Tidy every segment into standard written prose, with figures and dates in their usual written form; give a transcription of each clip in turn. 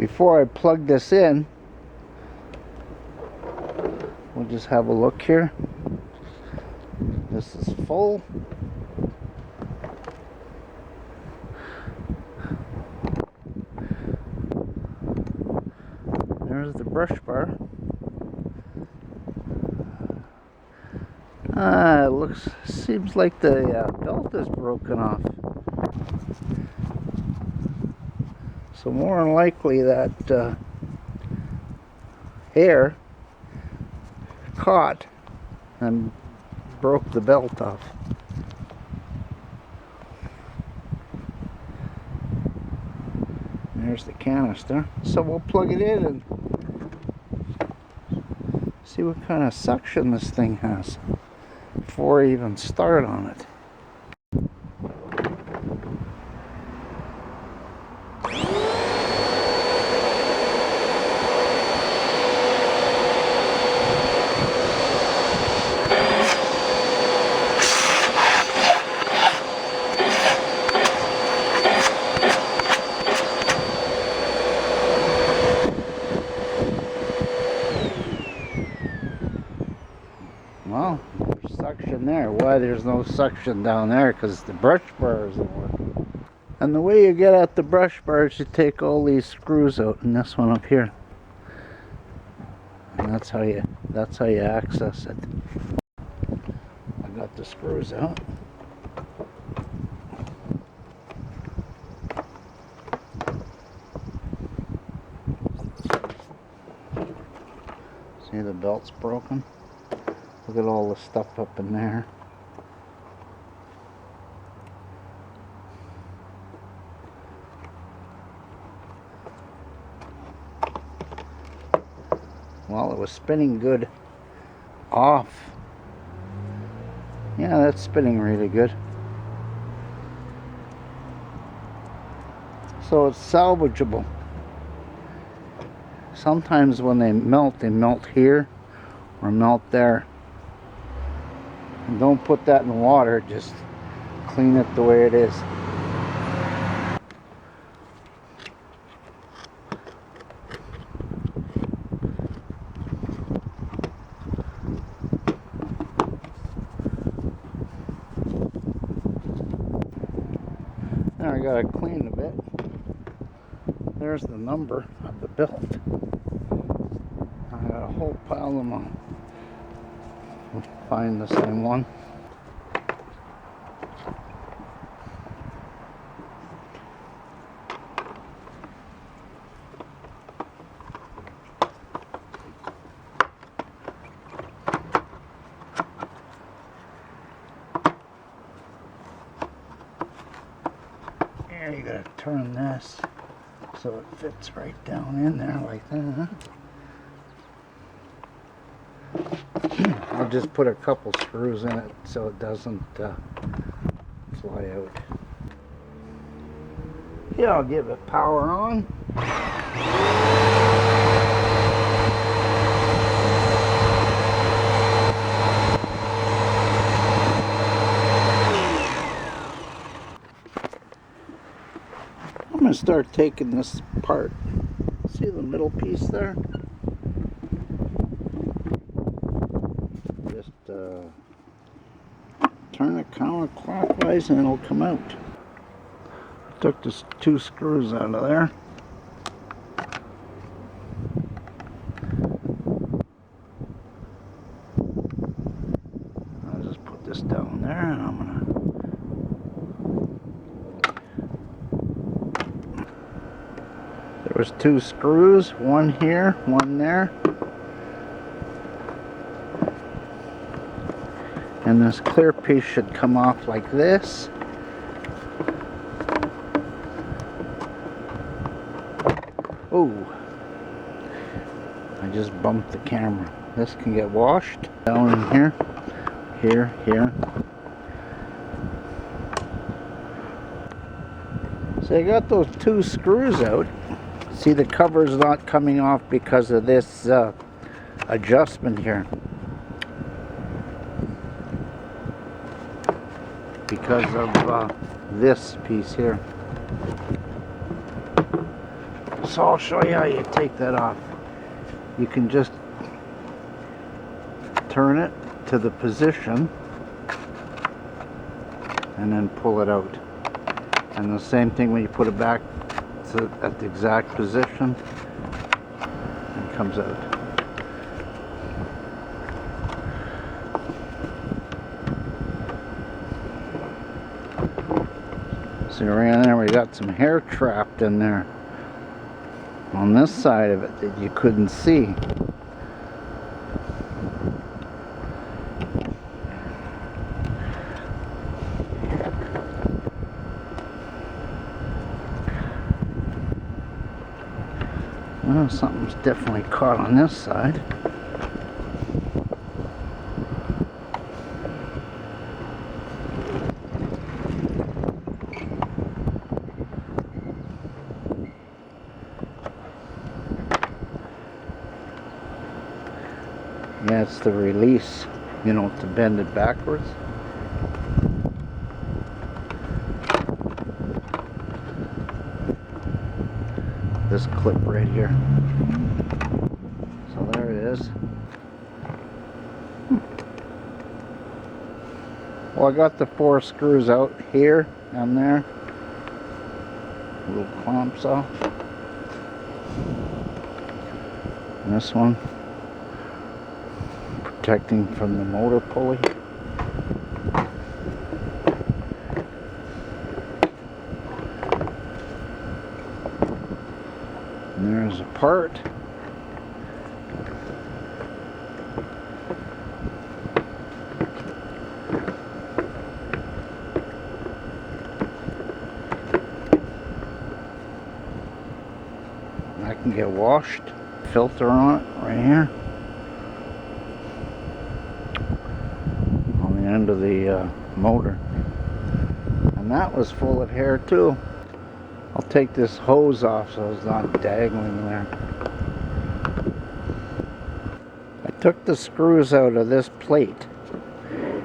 Before I plug this in, we'll just have a look here. This is full. There's the brush bar. Seems like the belt is broken off. So more than likely that hair caught and broke the belt off. There's the canister. So we'll plug it in and see what kind of suction this thing has before I even start on it. Well, there's suction there. Why there's no suction down there? Because the brush bar isn't working. And the way you get at the brush bar is you take all these screws out, and this one up here. And that's how you access it. I got the screws out. See, the belt's broken. Look at all the stuff up in there. Well, it was spinning good off. Yeah, that's spinning really good. So it's salvageable. Sometimes when they melt here or melt there. And don't put that in water, just clean it the way it is. Now I gotta clean a bit. There's the number of the belt. I got a whole pile of them. We'll find the same one. Here you gotta turn this so it fits right down in there like that. I'll just put a couple screws in it so it doesn't fly out. Yeah, I'll give it power on. I'm going to start taking this apart. See the middle piece there? Just turn it counterclockwise and it'll come out. Took the two screws out of there. I'll just put this down there and I'm gonna. There was two screws, one here, one there. And this clear piece should come off like this. Oh, I just bumped the camera. This can get washed down in here, here. So I got those two screws out. See, the cover's not coming off because of this adjustment here. Because of this piece here. So I'll show you how you take that off. You can just turn it to the position and then pull it out. And the same thing when you put it back at the exact position, and it comes out. See right in there, we got some hair trapped in there on this side of it that you couldn't see. Well, something's definitely caught on this side. Yeah, it's the release, you know, to bend it backwards. This clip right here. So there it is. Well, I got the 4 screws out here and there. Little clamps off. And this one protecting from the motor pulley. And there's a part. I can get washed. Filter on it right here. On the end of the motor. And that was full of hair too. I'll take this hose off so it's not dangling there. I took the screws out of this plate,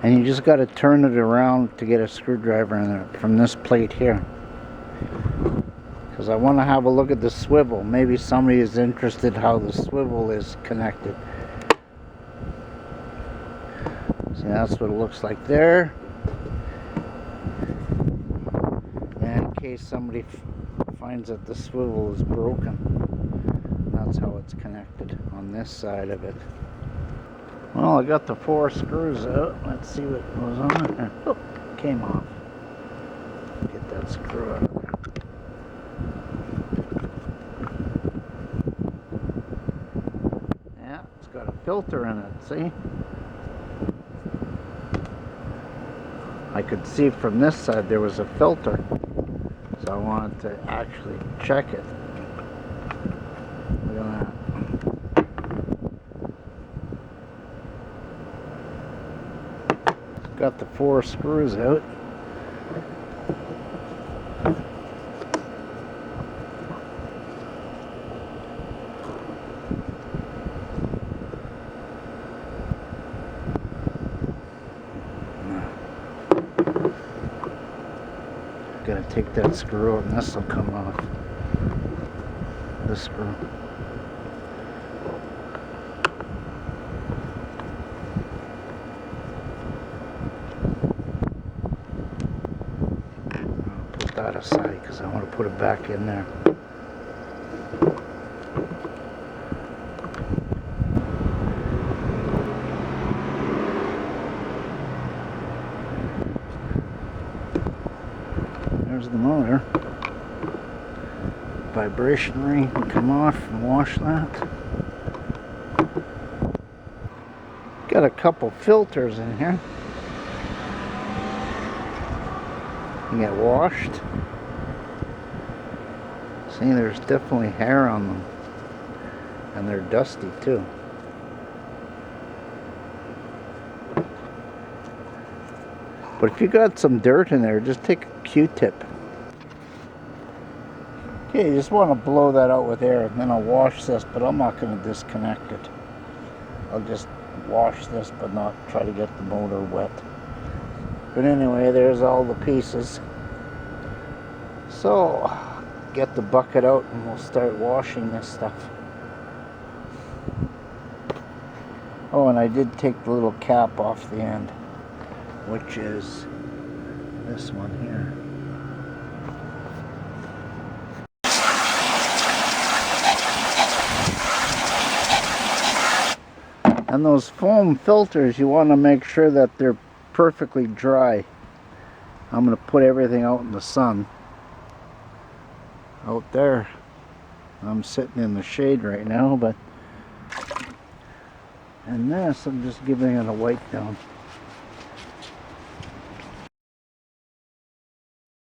and you just got to turn it around to get a screwdriver in there from this plate here. Because I want to have a look at the swivel. Maybe somebody is interested how the swivel is connected. See, that's what it looks like there. And in case somebody finds that the swivel is broken, that's how it's connected on this side of it. Well, I got the 4 screws out. Let's see what goes on there. Oh, came off. Get that screw out of there. Yeah, it's got a filter in it, see? I could see from this side there was a filter. So I wanted to actually check it. Look at that. Got the 4 screws out. Gotta take that screw out and this will come off. This screw. I'll put that aside because I want to put it back in there. There's the motor. Vibration ring can come off and wash that. Got a couple filters in here. You get washed. See, there's definitely hair on them. And they're dusty too. But if you got some dirt in there, just take a Q-tip. Okay, you just want to blow that out with air, and then I'll wash this, but I'm not going to disconnect it. I'll just wash this, but not try to get the motor wet. But anyway, there's all the pieces. So, get the bucket out and we'll start washing this stuff. Oh, and I did take the little cap off the end, which is this one here. And those foam filters, you want to make sure that they're perfectly dry. I'm going to put everything out in the sun. Out there. I'm sitting in the shade right now, but and this, I'm just giving it a wipe down.